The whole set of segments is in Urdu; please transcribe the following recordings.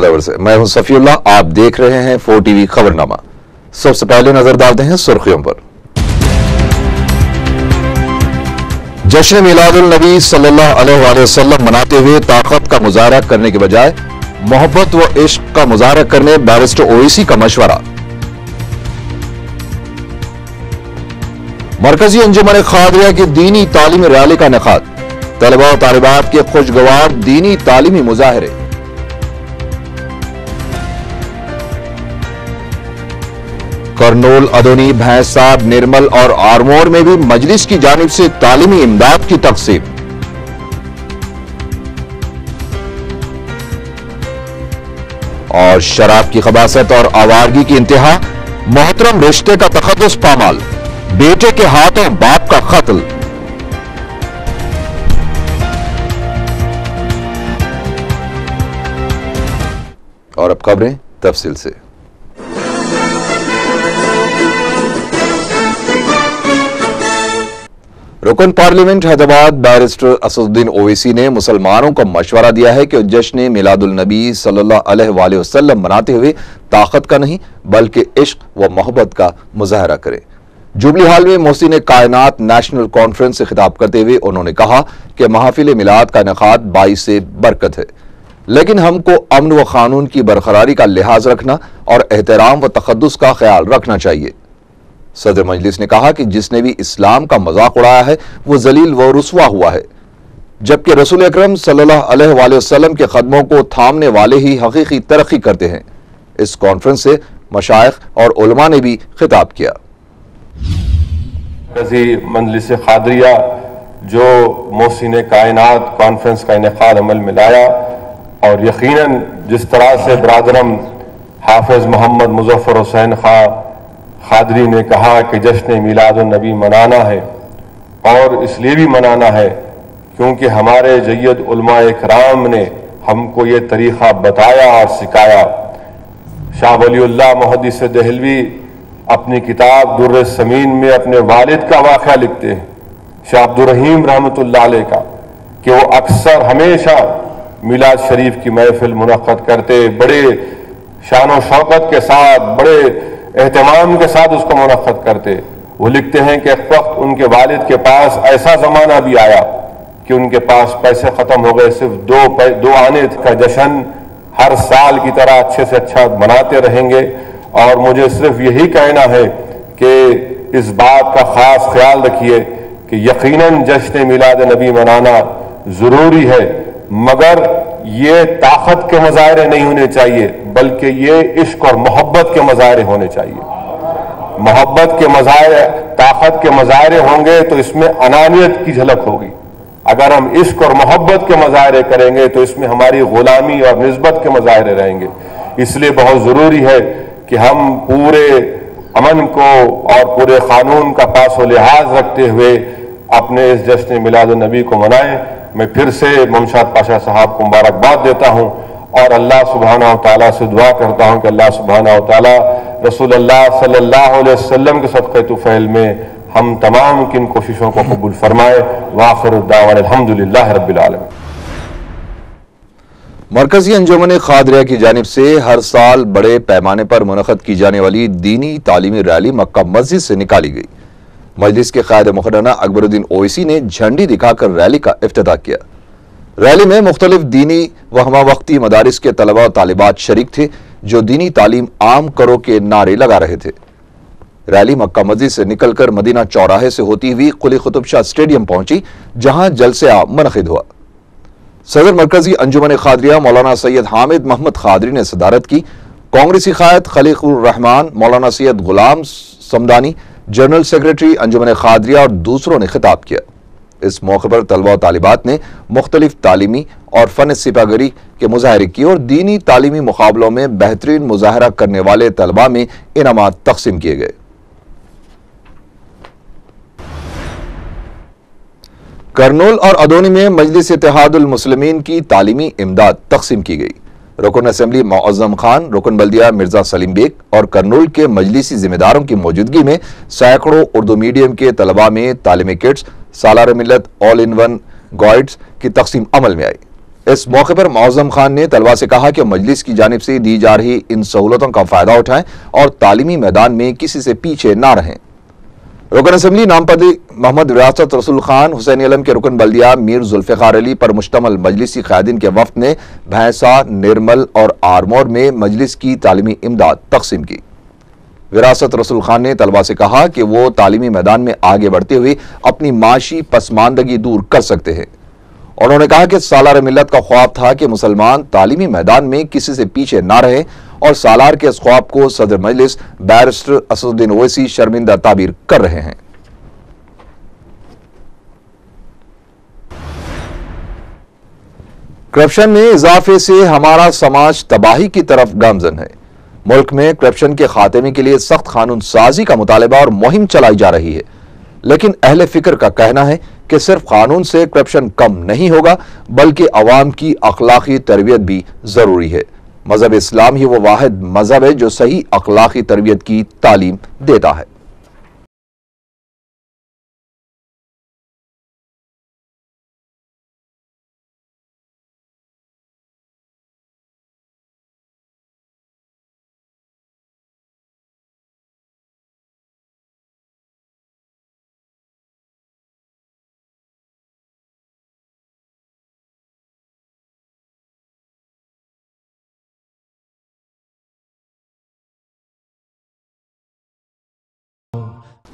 مادھور سے میں ہوں صفی اللہ، آپ دیکھ رہے ہیں 4 ٹی وی خبرنامہ۔ سب سے پہلے نظر ڈالتے ہیں سرخیوں پر۔ جشن میلاد النبی صلی اللہ علیہ وآلہ وسلم مناتے ہوئے طاقت کا مظاہرہ کرنے کے بجائے محبت و عشق کا مظاہرہ کرنے بیرسٹر اویسی کا مشورہ۔ مرکزی انجمن خادریہ کی دینی تعلیمی ریلی کا انعقاد، طلباء و طالبات کے خوشگوار دینی تعلیمی مظاہرے۔ کرنول، ادونی، بھینساب، نرمل اور آرمور میں بھی مجلس کی جانب سے تعلیمی امداد کی تقسیم۔ اور شراب کی خباثت اور آوارگی کی انتہا، محترم رشتے کا تقدس پامال، بیٹے کے ہاتھوں باپ کا قتل۔ اور اب خبریں تفصیل سے۔ رکن پارلیمنٹ حیدرآباد بیرسٹر اسد الدین اویسی نے مسلمانوں کو مشورہ دیا ہے کہ جشن میلاد النبی صلی اللہ علیہ وآلہ وسلم مناتے ہوئے طاقت کا نہیں بلکہ عشق و محبت کا مظاہرہ کریں۔ جوبلی ہال میں محسن کائنات نیشنل کانفرنس سے خطاب کرتے ہوئے انہوں نے کہا کہ محافل میلاد کا انعقاد باعث برکت ہے، لیکن ہم کو امن و قانون کی برقراری کا لحاظ رکھنا اور احترام و تقدس کا خیال رکھنا چاہیے۔ صدر مجلس نے کہا کہ جس نے بھی اسلام کا مذاق اڑایا ہے وہ ذلیل و رسوا ہوا ہے، جبکہ رسول اکرم صلی اللہ علیہ وآلہ وسلم کے قدموں کو تھامنے والے ہی حقیقی ترقی کرتے ہیں۔ اس کانفرنس سے مشائخ اور علماء نے بھی خطاب کیا۔ مجلس خادریہ جو محسن کائنات کانفرنس کا انعقاد عمل میں لایا، اور یقیناً جس طرح سے برادرم حافظ محمد مظفر حسین خان خادری نے کہا کہ جشن میلاد النبی منانا ہے، اور اس لیے بھی منانا ہے کیونکہ ہمارے جید علماء اکرام نے ہم کو یہ طریقہ بتایا اور سکھایا۔ شاہ ولی اللہ محدث دہلوی اپنی کتاب در السمین میں اپنے والد کا واقعہ لکھتے ہیں، شاہ عبد الرحیم رحمۃ اللہ علیہ کا، کہ وہ اکثر ہمیشہ میلاد شریف کی محفل منعقد کرتے، بڑے شان و شوکت کے ساتھ، بڑے اہتمام کے ساتھ اس کو منعقد کرتے۔ وہ لکھتے ہیں کہ ایک وقت ان کے والد کے پاس ایسا زمانہ بھی آیا کہ ان کے پاس پیسے ختم ہو گئے، صرف دو آنے کا جشن ہر سال کی طرح اچھے سے اچھا مناتے رہیں گے، اور مجھے صرف یہی کہنا ہے کہ اس بات کا خاص خیال رکھیے کہ یقیناً جشن میلاد نبی منانا ضروری ہے، مگر یہ طاقت کے مظاہرے نہیں ہونے چاہیے بلکہ یہ عشق اور محبت کے مظاہرے ہونے چاہیے۔ محبت کے مظاہرے، طاقت کے مظاہرے ہوں گے تو اس میں انانیت کی جھلک ہوگی۔ اگر ہم عشق اور محبت کے مظاہرے کریں گے تو اس میں ہماری غلامی اور نسبت کے مظاہرے رہیں گے۔ اس لیے بہت ضروری ہے کہ ہم پورے امن کو اور پورے قانون کا پاس و لحاظ رکھتے ہوئے اپنے اس جشن میلاد النبی کو منائیں۔ میں پھر سے ممشاد پاشا صاحب کو مبارکباد دیتا ہوں اور اللہ سبحانہ و تعالیٰ سے دعا کرتا ہوں کہ اللہ سبحانہ و تعالیٰ رسول اللہ صلی اللہ علیہ وسلم کے صدقہ طفیل میں ہم تمام کی ان کوششوں کو قبول فرمائے۔ وآخر الدعوانا الحمدللہ رب العالمین۔ مرکزی انجمن خادریہ کی جانب سے ہر سال بڑے پیمانے پر منعقد کی جانے والی دینی تعلیمی ریلی مکہ مسجد سے نکالی گئی۔ مجلس کے قائد مقررہ اکبر الدین اویسی نے جھنڈی دکھا کر ریلی کا افتتاح کیا۔ ریلی میں مختلف دینی و ہمہ وقتی مدارس کے طلباء و طالبات شریک تھے جو دینی تعلیم عام کرو کے نعرے لگا رہے تھے۔ ریلی مکہ مسجد سے نکل کر مدینہ چوراہے سے ہوتی ہوئی قلی قطب شاہ اسٹیڈیم پہنچی، جہاں جلسہ عام منعقد ہوا۔ صدر مرکزی انجمن خادریہ مولانا سید حامد محمد خادری نے صدارت کی۔ کانگریسی قائد خلیق الرحمان، مولانا سید غلام سمدانی، جنرل سیکریٹری انجمن خادریہ اور دوسروں نے خطاب کیا۔ اس موقع پر طلباء و طالبات نے مختلف تعلیمی اور فن سپاہی کے مظاہرے کیے اور دینی تعلیمی مقابلوں میں بہترین مظاہرہ کرنے والے طلباء میں انعامات تقسیم کیے گئے۔ کرنول اور ادونی میں مجلس اتحاد المسلمین کی تعلیمی امداد تقسیم کی گئی۔ رکن اسمبلی معظم خان، رکن بلدیہ مرزا سلیم بیگ اور کرنول کے مجلسی ذمہ داروں کی موجودگی میں سینکڑوں اردو میڈیم کے طلباء میں تعلیمی کٹس، سالار ملت آل ان ون گائیڈز کی تقسیم عمل میں آئی۔ اس موقع پر معظم خان نے طلبہ سے کہا کہ مجلس کی جانب سے دی جا رہی ان سہولتوں کا فائدہ اٹھائیں اور تعلیمی میدان میں کسی سے پیچھے نہ رہیں۔ رکن اسمبلی نامپلی محمد ریاست رسول خان حسین علم کے رکن بلدیہ میر ذوالفقار علی پر مشتمل مجلسی قائدین کے وفد نے بھینسا، نرمل اور آرمور میں مجلس کی تعلیمی امداد تقسیم کی۔ وراثت رسول خان نے طلبہ سے کہا کہ وہ تعلیمی میدان میں آگے بڑھتے ہوئے اپنی معاشی پسماندگی دور کر سکتے ہیں۔ انہوں نے کہا کہ سالار ملت کا خواب تھا کہ مسلمان تعلیمی میدان میں کسی سے پیچھے نہ رہے اور سالار کے اس خواب کو صدر مجلس بیرسٹر اسد الدین اویسی شرمندہ تعبیر کر رہے ہیں۔ کرپشن میں اضافے سے ہمارا سماج تباہی کی طرف گامزن ہے۔ ملک میں کرپشن کے خاتمے کے لیے سخت قانون سازی کا مطالبہ اور مہم چلائی جا رہی ہے، لیکن اہل فکر کا کہنا ہے کہ صرف قانون سے کرپشن کم نہیں ہوگا بلکہ عوام کی اخلاقی تربیت بھی ضروری ہے۔ مذہب اسلام ہی وہ واحد مذہب ہے جو صحیح اخلاقی تربیت کی تعلیم دیتا ہے۔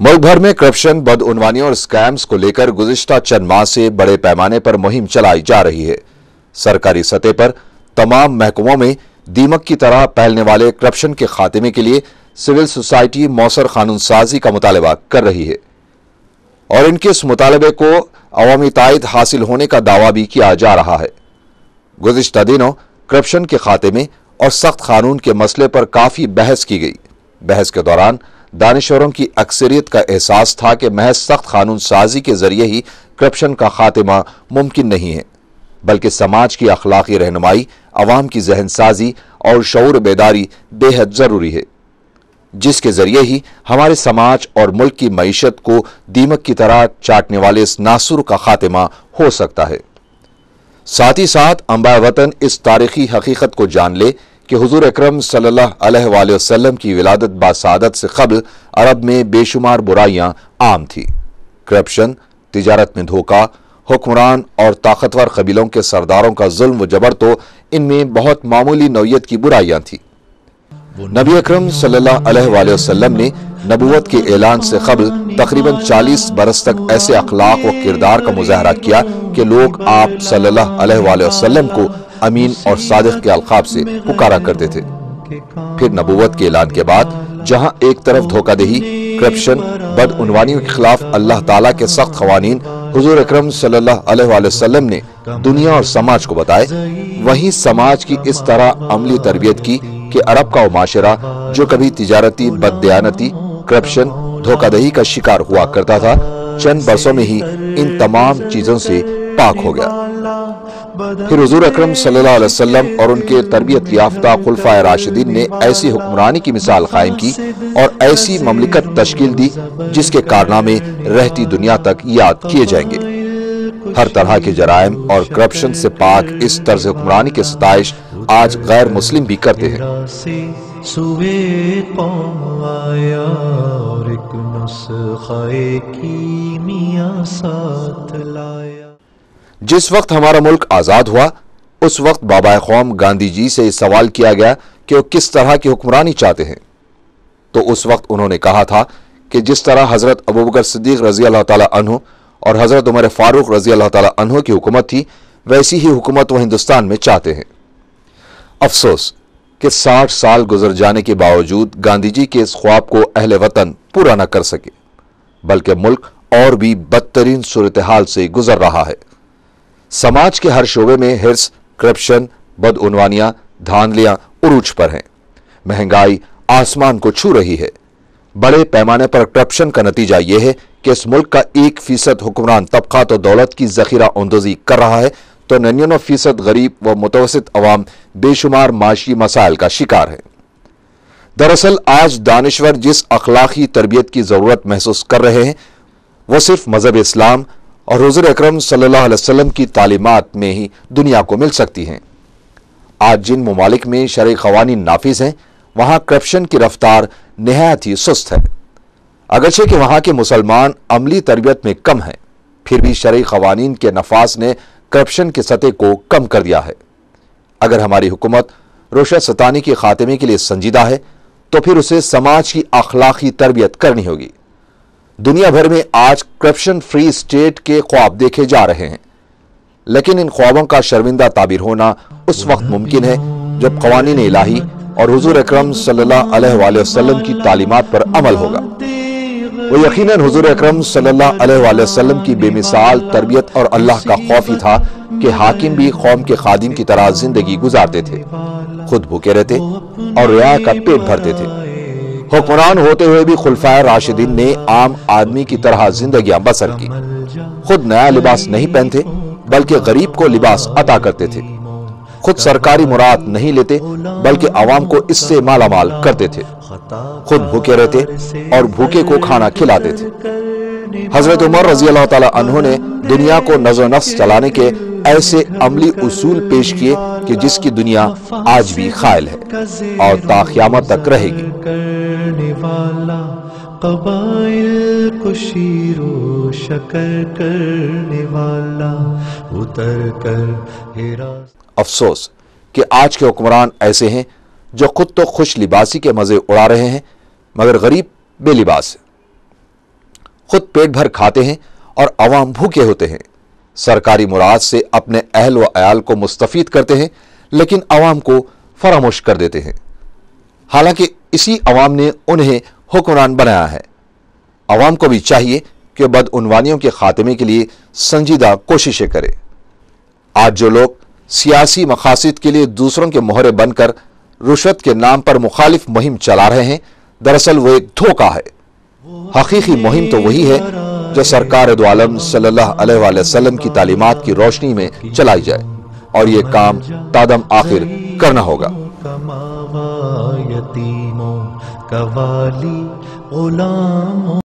ملک بھر میں کرپشن، بدعنوانیوں اور سکیمز کو لے کر گزشتہ چند ماہ سے بڑے پیمانے پر مہم چلائی جا رہی ہے۔ سرکاری سطح پر تمام محکموں میں دیمک کی طرح پھیلنے والے کرپشن کے خاتمے کے لیے سول سوسائٹی مؤثر قانون سازی کا مطالبہ کر رہی ہے اور ان کے اس مطالبے کو عوامی تائید حاصل ہونے کا دعویٰ بھی کیا جا رہا ہے۔ گزشتہ دنوں کرپشن کے خاتمے اور سخت قانون کے مسئلے پر کافی بحث کی گئی۔ بحث کے دوران دانشوروں کی اکثریت کا احساس تھا کہ محض سخت قانون سازی کے ذریعے ہی کرپشن کا خاتمہ ممکن نہیں ہے، بلکہ سماج کی اخلاقی رہنمائی، عوام کی ذہن سازی اور شعور بیداری بے حد ضروری ہے، جس کے ذریعے ہی ہمارے سماج اور ملک کی معیشت کو دیمک کی طرح چاٹنے والے اس ناسور کا خاتمہ ہو سکتا ہے۔ ساتھ ہی ساتھ انبیاء وطن اس تاریخی حقیقت کو جان لے کہ حضور اکرم صلی اللہ علیہ وآلہ وسلم کی ولادت باسعادت سے قبل عرب میں بے شمار برائیاں عام تھی۔ کرپشن، تجارت میں دھوکہ، حکمران اور طاقتور قبیلوں کے سرداروں کا ظلم و جبر تو ان میں بہت معمولی نوعیت کی برائیاں تھیں۔ نبی اکرم صلی اللہ علیہ وآلہ وسلم نے نبوت کے اعلان سے قبل تقریباً 40 برس تک ایسے اخلاق و کردار کا مظاہرہ کیا کہ لوگ آپ صلی اللہ علیہ وآلہ وسلم کو امین اور صادق کے القاب سے پکارا کرتے تھے۔ پھر نبوت کے اعلان کے بعد جہاں ایک طرف دھوکہ دہی، کرپشن، بدعنوانیوں کے خلاف اللہ تعالیٰ کے سخت قوانین حضور اکرم صلی اللہ علیہ وآلہ وسلم نے دنیا اور سماج کو بتائے، وہیں سماج کی اس طرح عملی تربیت کی کہ عرب کا وہ معاشرہ جو کبھی تجارتی بددیانتی، کرپشن، دھوکہ دہی کا شکار ہوا کرتا تھا، چند برسوں میں ہی ان تمام چیزوں سے پاک ہو گیا۔ پھر حضور اکرم صلی اللہ علیہ وسلم اور ان کے تربیت یافتہ خلفائے راشدین نے ایسی حکمرانی کی مثال قائم کی اور ایسی مملکت تشکیل دی جس کے کارنامے رہتی دنیا تک یاد کیے جائیں گے۔ ہر طرح کے جرائم اور کرپشن سے پاک اس طرز حکمرانی کے ستائش آج غیر مسلم بھی کرتے ہیں۔ جس وقت ہمارا ملک آزاد ہوا اس وقت بابا قوم گاندھی جی سے سوال کیا گیا کہ وہ کس طرح کی حکمرانی چاہتے ہیں، تو اس وقت انہوں نے کہا تھا کہ جس طرح حضرت ابوبکر صدیق رضی اللہ تعالیٰ عنہ اور حضرت عمر فاروق رضی اللہ تعالیٰ عنہ کی حکومت تھی ویسی ہی حکومت وہ ہندوستان میں چاہتے ہیں۔ افسوس کہ 60 سال گزر جانے کے باوجود گاندھی جی کے اس خواب کو اہل وطن پورا نہ کر سکے، بلکہ ملک اور بھی بدترین صورتحال سے گزر رہا ہے۔ سماج کے ہر شعبے میں ہرس، کرپشن، بدعنوانیاں، دھاندلیاں عروج پر ہیں۔ مہنگائی آسمان کو چھو رہی ہے۔ بڑے پیمانے پر کرپشن کا نتیجہ یہ ہے کہ اس ملک کا 1% حکمران طبقہ تو دولت کی ذخیرہ اندوزی کر رہا ہے تو 99% غریب و متوسط عوام بے شمار معاشی مسائل کا شکار ہے۔ دراصل آج دانشور جس اخلاقی تربیت کی ضرورت محسوس کر رہے ہیں وہ صرف مذہب اسلام اور حضور اکرم صلی اللہ علیہ وسلم کی تعلیمات میں ہی دنیا کو مل سکتی ہیں۔ آج جن ممالک میں شرعی قوانین نافذ ہیں وہاں کرپشن کی رفتار نہایت ہی سست ہے۔ اگرچہ کہ وہاں کے مسلمان عملی تربیت میں کم ہیں، پھر بھی شرعی قوانین کے نفاذ نے کرپشن کی سطح کو کم کر دیا ہے۔ اگر ہماری حکومت رشوت ستانی کے خاتمے کے لیے سنجیدہ ہے تو پھر اسے سماج کی اخلاقی تربیت کرنی ہوگی۔ دنیا بھر میں آج کرپشن فری اسٹیٹ کے خواب دیکھے جا رہے ہیں، لیکن ان خوابوں کا شرمندہ تعبیر ہونا اس وقت ممکن ہے جب قوانین الہی اور حضور اکرم صلی اللہ علیہ وآلہ وسلم کی تعلیمات پر عمل ہوگا۔ وہ یقیناً حضور اکرم صلی اللہ علیہ وآلہ وسلم کی بے مثال تربیت اور اللہ کا خوف ہی تھا کہ حاکم بھی قوم کے خادم کی طرح زندگی گزارتے تھے، خود بھوکے رہتے اور رعایا کا پیٹ بھرتے تھے۔ حکمران ہوتے ہوئے بھی خلفائے راشدین نے عام آدمی کی طرح زندگیاں بسر کی، خود نیا لباس نہیں پہنتے بلکہ غریب کو لباس عطا کرتے تھے، خود سرکاری مراد نہیں لیتے بلکہ عوام کو اس سے مالا مال کرتے تھے، خود بھوکے رہتے اور بھوکے کو کھانا کھلاتے تھے۔ حضرت عمر رضی اللہ تعالی عنہ نے دنیا کو نظر و نفس چلانے کے ایسے عملی اصول پیش کیے کہ جس کی دنیا آج بھی قائل ہے اور تا قیامت تک رہے گی۔ قبائل کو شیر و شکر کرنے والا اتر کر ہراس۔ افسوس کہ آج کے حکمران ایسے ہیں جو خود تو خوش لباسی کے مزے اڑا رہے ہیں مگر غریب بے لباس ہیں، خود پیٹ بھر کھاتے ہیں اور عوام بھوکے ہوتے ہیں، سرکاری مراد سے اپنے اہل و عیال کو مستفید کرتے ہیں لیکن عوام کو فراموش کر دیتے ہیں، حالانکہ اسی عوام نے انہیں حکمران بنایا ہے۔ عوام کو بھی چاہیے کہ بدعنوانیوں کے خاتمے کے لیے سنجیدہ کوششیں کرے۔ آج جو لوگ سیاسی مقاصد کے لیے دوسروں کے مہرے بن کر رشوت کے نام پر مخالف مہم چلا رہے ہیں، دراصل وہ ایک دھوکہ ہے۔ حقیقی مہم تو وہی ہے جو سرکار دو عالم صلی اللہ علیہ وآلہ وسلم کی تعلیمات کی روشنی میں چلائی جائے، اور یہ کام تادم آخر کرنا ہوگا۔ یتیموں کا والی غلاموں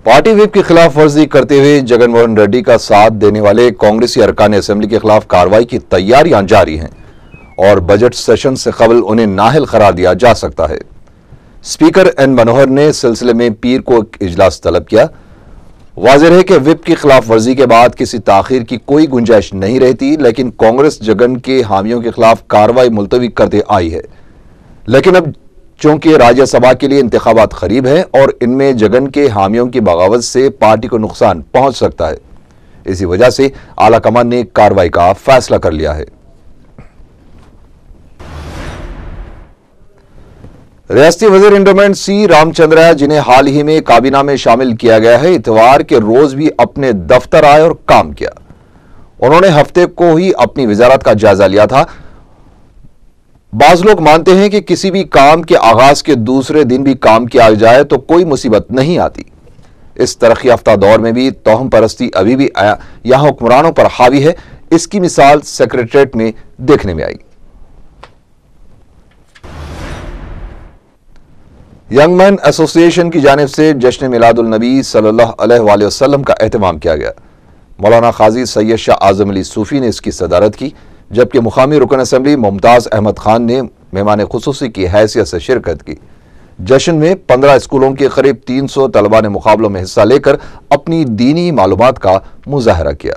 پارٹی ویپ کی خلاف ورزی کرتے ہوئے جگن موہن ریڈی کا ساتھ دینے والے کانگریسی ارکان اسمبلی کے خلاف کارروائی کی تیاریاں جاری ہیں اور بجٹ سیشن سے قبل انہیں نااہل قرار دیا جا سکتا ہے۔ اسپیکر این منوہر نے اس سلسلے میں پیر کو ایک اجلاس طلب کیا۔ واضح ہے کہ وپ کی خلاف ورزی کے بعد کسی تاخیر کی کوئی گنجائش نہیں رہتی، لیکن کانگریس جگن کے حامیوں کے خلاف کارروائی ملتوی کرتے آئی ہے، لیکن اب چونکہ راجیہ سبھا کے لیے انتخابات قریب ہیں اور ان میں جگن کے حامیوں کی بغاوت سے پارٹی کو نقصان پہنچ سکتا ہے، اسی وجہ سے اعلیٰ کمان نے کارروائی کا فیصلہ کر لیا ہے۔ ریاستی وزیر انڈومنٹ سی رام چندرا، جنہیں حال ہی میں کابینہ میں شامل کیا گیا ہے، اتوار کے روز بھی اپنے دفتر آئے اور کام کیا۔ انہوں نے ہفتے کو ہی اپنی وزارت کا جائزہ لیا تھا۔ بعض لوگ مانتے ہیں کہ کسی بھی کام کے آغاز کے دوسرے دن بھی کام کیا جائے تو کوئی مصیبت نہیں آتی۔ اس ترقی یافتہ دور میں بھی توہم پرستی ابھی بھی یہاں حکمرانوں پر حاوی ہے۔ اس کی مثال سیکریٹریٹ میں دیکھنے میں آئی۔ ینگ مین ایسوسی ایشن کی جانب سے جشن میلاد النبی صلی اللہ علیہ وآلہ وسلم کا اہتمام کیا گیا۔ مولانا قاضی سید شاہ اعظم علی صوفی نے اس کی صدارت کی، جبکہ مقامی رکن اسمبلی ممتاز احمد خان نے مہمان خصوصی کی حیثیت سے شرکت کی۔ جشن میں 15 اسکولوں کے قریب 300 طلباء نے مقابلوں میں حصہ لے کر اپنی دینی معلومات کا مظاہرہ کیا۔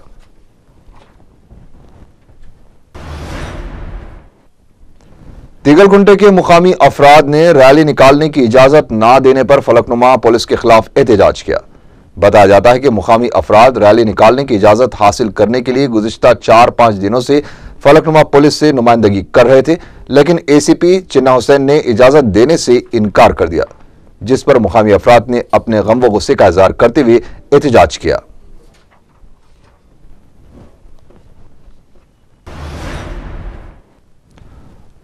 تیگل کنٹے کے مقامی افراد نے ریلی نکالنے کی اجازت نہ دینے پر فلکنما پولیس کے خلاف احتجاج کیا۔ بتایا جاتا ہے کہ مقامی افراد ریلی نکالنے کی اجازت حاصل کرنے کے لیے گزشتہ 4-5 دنوں سے فلکنما پولیس سے نمائندگی کر رہے تھے، لیکن اے سی پی چننا حسین نے اجازت دینے سے انکار کر دیا۔ جس پر مقامی افراد نے اپنے غم و غصے کا اظہار کرتے ہوئے احتجاج کیا۔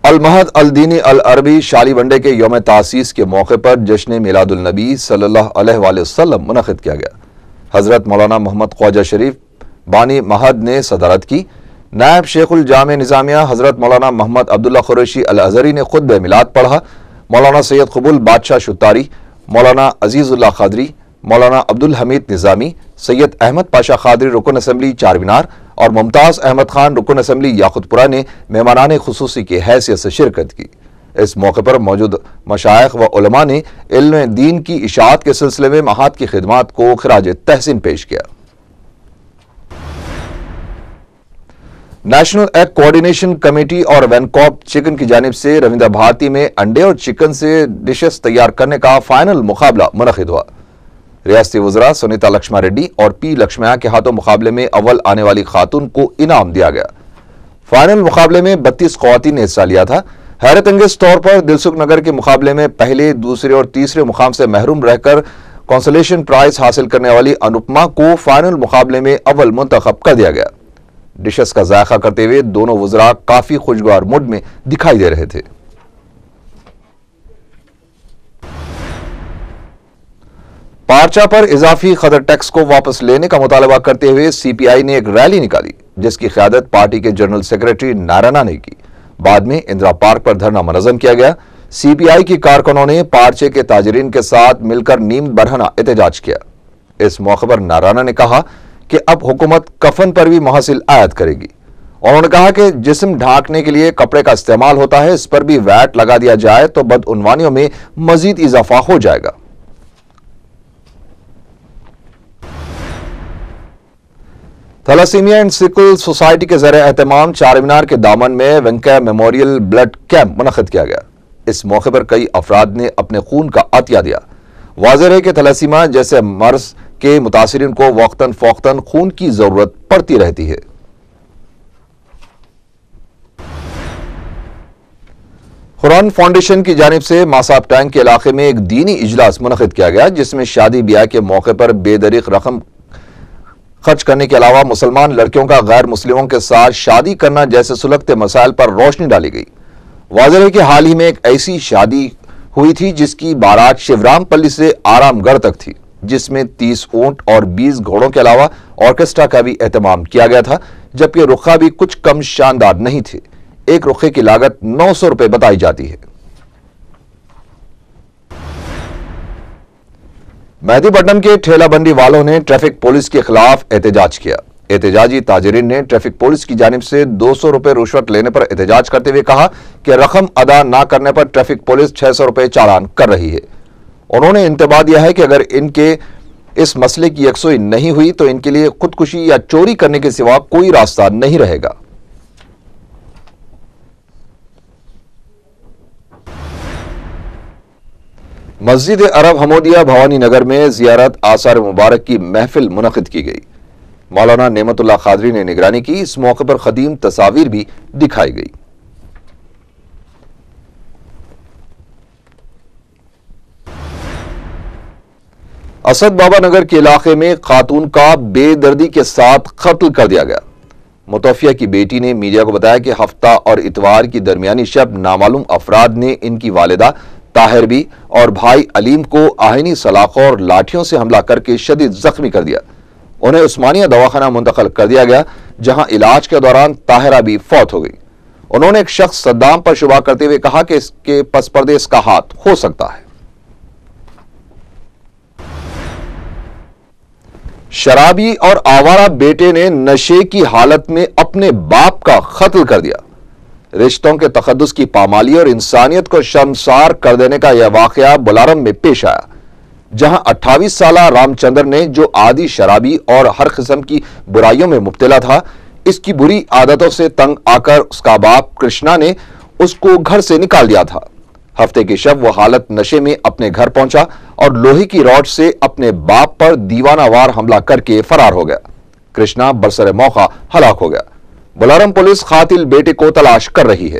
المہد الدینی العربی شالی ونڈے کے یوم تاسیس کے موقع پر جشن میلاد النبی صلی اللہ علیہ وآلہ وسلم منعقد کیا گیا۔ حضرت مولانا محمد خواجہ شریف بانی مہد نے صدارت کی۔ نائب شیخ الجامع نظامیہ حضرت مولانا محمد عبداللہ قریشی الازہری نے خطبہ میلاد پڑھا۔ مولانا سید قبول بادشاہ شتاری، مولانا عزیز اللہ قادری، مولانا عبدالحمید نظامی، سید احمد پاشا قادری رکن اسمبلی چار مینار اور ممتاز احمد خان رکن اسمبلی یاقوت پورہ نے مہمانان خصوصی کی حیثیت سے شرکت کی۔ اس موقع پر موجود مشائخ و علماء نے علم دین کی اشاعت کے سلسلے میں معہد کی خدمات کو خراج تحسین پیش کیا۔ نیشنل ایگ کوآرڈینیشن کمیٹی اور وینکاپ چکن کی جانب سے رویندر بھارتی میں انڈے اور چکن سے ڈشز تیار کرنے کا فائنل مقابلہ منعقد ہوا۔ ریاستی وزراء سنیتا لکشما ریڈی اور پی لکشمیا کے ہاتھوں مقابلے میں اول آنے والی خاتون کو انعام دیا گیا۔ فائنل مقابلے میں 32 خواتین نے حصہ لیا تھا۔ حیرت انگیز طور پر دلسکھ نگر کے مقابلے میں پہلے، دوسرے اور تیسرے مقام سے محروم رہ کر کنسولیشن پرائز حاصل کرنے والی انوپما کو فائنل مقابلے میں اول منتخب کر دیا گیا۔ ڈشز کا ذائقہ کرتے ہوئے دونوں وزراء کافی خوشگوار موڈ میں دکھائی دے رہے تھے۔ پارچہ پر اضافی خطر ٹیکس کو واپس لینے کا مطالبہ کرتے ہوئے سی پی آئی نے ایک ریلی نکالی، جس کی قیادت پارٹی کے جنرل سیکریٹری نارائنا نے کی۔ بعد میں اندرا پارک پر دھرنا منظم کیا گیا۔ سی پی آئی کی کارکنوں نے پارچے کے تاجرین کے ساتھ مل کر نیم برہنہ احتجاج کیا۔ اس موقع پر نارائنا نے کہا کہ اب حکومت کفن پر بھی محصل عائد کرے گی۔ انہوں نے کہا کہ جسم ڈھانکنے کے لیے کپڑے کا استعمال ہوتا ہے، اس پر بھی ویٹ لگا دیا جائے تو بدعنوانیوں میں مزید اضافہ ہو جائے گا۔ تھیلاسیمیا اینڈ سکل سوسائٹی کے زیر اہتمام چار مینار کے دامن میں وینکیا میموریل بلڈ کیمپ منعقد کیا گیا۔ اس موقع پر کئی افراد نے اپنے خون کا عطیہ دیا۔ واضح ہے کہ تھیلاسیمیا جیسے مرض کے متاثرین کو وقتاً فوقتاً خون کی ضرورت پڑتی رہتی ہے۔ قرآن فاؤنڈیشن کی جانب سے ماساب ٹینک کے علاقے میں ایک دینی اجلاس منعقد کیا گیا، جس میں شادی بیاہ کے موقع پر بے دریغ رقم خرچ کرنے کے علاوہ مسلمان لڑکیوں کا غیر مسلموں کے ساتھ شادی کرنا جیسے سلگتے مسائل پر روشنی ڈالی گئی۔ واضح ہے کہ حال ہی میں ایک ایسی شادی ہوئی تھی جس کی بارات شیورام پلی سے آرام گڑھ تک تھی، جس میں 30 اونٹ اور 20 گھوڑوں کے علاوہ آرکیسٹرا کا بھی اہتمام کیا گیا تھا، جبکہ رخا بھی کچھ کم شاندار نہیں تھے۔ ایک رخے کی لاگت 900 روپے بتائی جاتی ہے۔ مہدی پٹنم کے ٹھیلا بنڈی والوں نے ٹریفک پولیس کے خلاف احتجاج کیا۔ احتجاجی تاجرین نے ٹریفک پولیس کی جانب سے 200 روپے رشوت لینے پر احتجاج کرتے ہوئے کہا کہ رقم ادا نہ کرنے پر ٹریفک پولیس 600 روپے چالان کر رہی ہے۔ انہوں نے انتباہ دیا ہے کہ اگر ان کے اس مسئلے کی یکسوئی نہیں ہوئی تو ان کے لیے خودکشی یا چوری کرنے کے سوا کوئی راستہ نہیں رہے گا۔ مسجد عرب حمودیہ بھوانی نگر میں زیارت آثار مبارک کی محفل منعقد کی گئی۔ مولانا نعمت اللہ قادری نے نگرانی کی۔ اس موقع پر قدیم تصاویر بھی دکھائی گئی۔ اسد بابا نگر کے علاقے میں خاتون کا بے دردی کے ساتھ قتل کر دیا گیا۔ متوفیہ کی بیٹی نے میڈیا کو بتایا کہ ہفتہ اور اتوار کی درمیانی شب نامعلوم افراد نے ان کی والدہ طاہر بی اور بھائی علیم کو آہنی سلاخوں اور لاٹھیوں سے حملہ کر کے شدید زخمی کر دیا۔ انہیں عثمانیہ دواخانہ منتقل کر دیا گیا، جہاں علاج کے دوران طاہرہ بھی فوت ہو گئی۔ انہوں نے ایک شخص صدام پر شبہ کرتے ہوئے کہا کہ اس کے پس پردے اس کا ہاتھ ہو سکتا ہے۔ شرابی اور آوارہ بیٹے نے نشے کی حالت میں اپنے باپ کا قتل کر دیا۔ رشتوں کے تقدس کی پامالی اور انسانیت کو شرمسار کر دینے کا یہ واقعہ بلارم میں پیش آیا، جہاں 28 سالہ رام چندر نے، جو عادی شرابی اور ہر قسم کی برائیوں میں مبتلا تھا، اس کی بری عادتوں سے تنگ آ کر اس کا باپ کرشنا نے اس کو گھر سے نکال دیا تھا۔ ہفتے کی شب وہ حالت نشے میں اپنے گھر پہنچا اور لوہے کی راڈ سے اپنے باپ پر دیوانہ وار حملہ کر کے فرار ہو گیا۔ کرشنا برسر موقع ہلاک ہو گیا۔ بلارم پولیس قاتل بیٹے کو تلاش کر رہی ہے۔